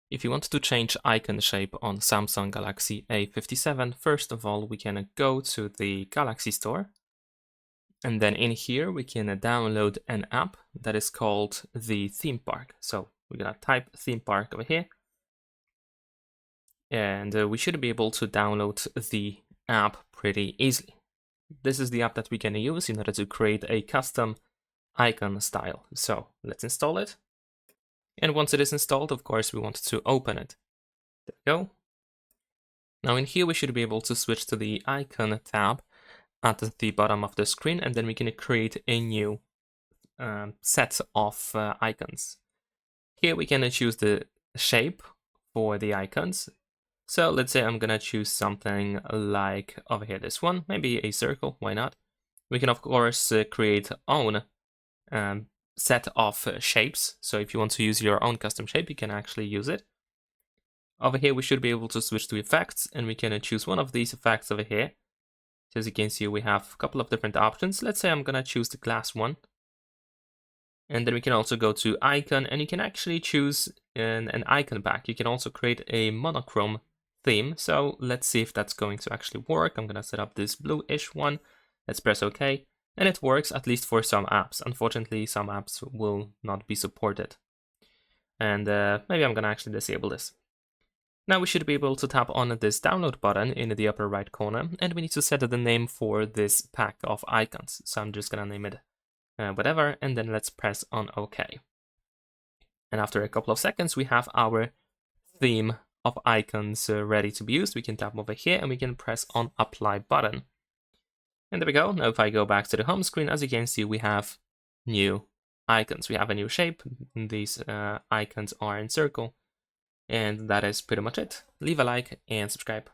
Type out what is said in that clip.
If you want to change icon shape on Samsung Galaxy A57, first of all, we can go to the Galaxy Store. And then in here, we can download an app that is called the Theme Park. So we're gonna type Theme Park over here. And we should be able to download the app pretty easily. This is the app that we can use in order to create a custom icon style. So let's install it. And once it is installed, of course, we want to open it. There we go. Now in here, we should be able to switch to the icon tab at the bottom of the screen, and then we can create a new set of icons. Here we can choose the shape for the icons. So let's say I'm gonna choose something like over here, this one, maybe a circle, why not? We can of course create own set of shapes. So if you want to use your own custom shape, you can actually use it. Over here, we should be able to switch to effects, and we can choose one of these effects over here. So as you can see, we have a couple of different options. Let's say I'm gonna choose the glass one. And then we can also go to icon, and you can actually choose an icon pack. You can also create a monochrome theme. So let's see if that's going to actually work. I'm gonna set up this bluish one. Let's press OK. And it works, at least for some apps. Unfortunately, some apps will not be supported. And maybe I'm gonna actually disable this. Now we should be able to tap on this download button in the upper right corner, and we need to set the name for this pack of icons. So I'm just gonna name it whatever, and then let's press on OK. And after a couple of seconds, we have our theme of icons ready to be used. We can tap over here and we can press on apply button. And there we go. Now if I go back to the home screen, as you can see, we have new icons. We have a new shape. These icons are in circle. And that is pretty much it. Leave a like and subscribe.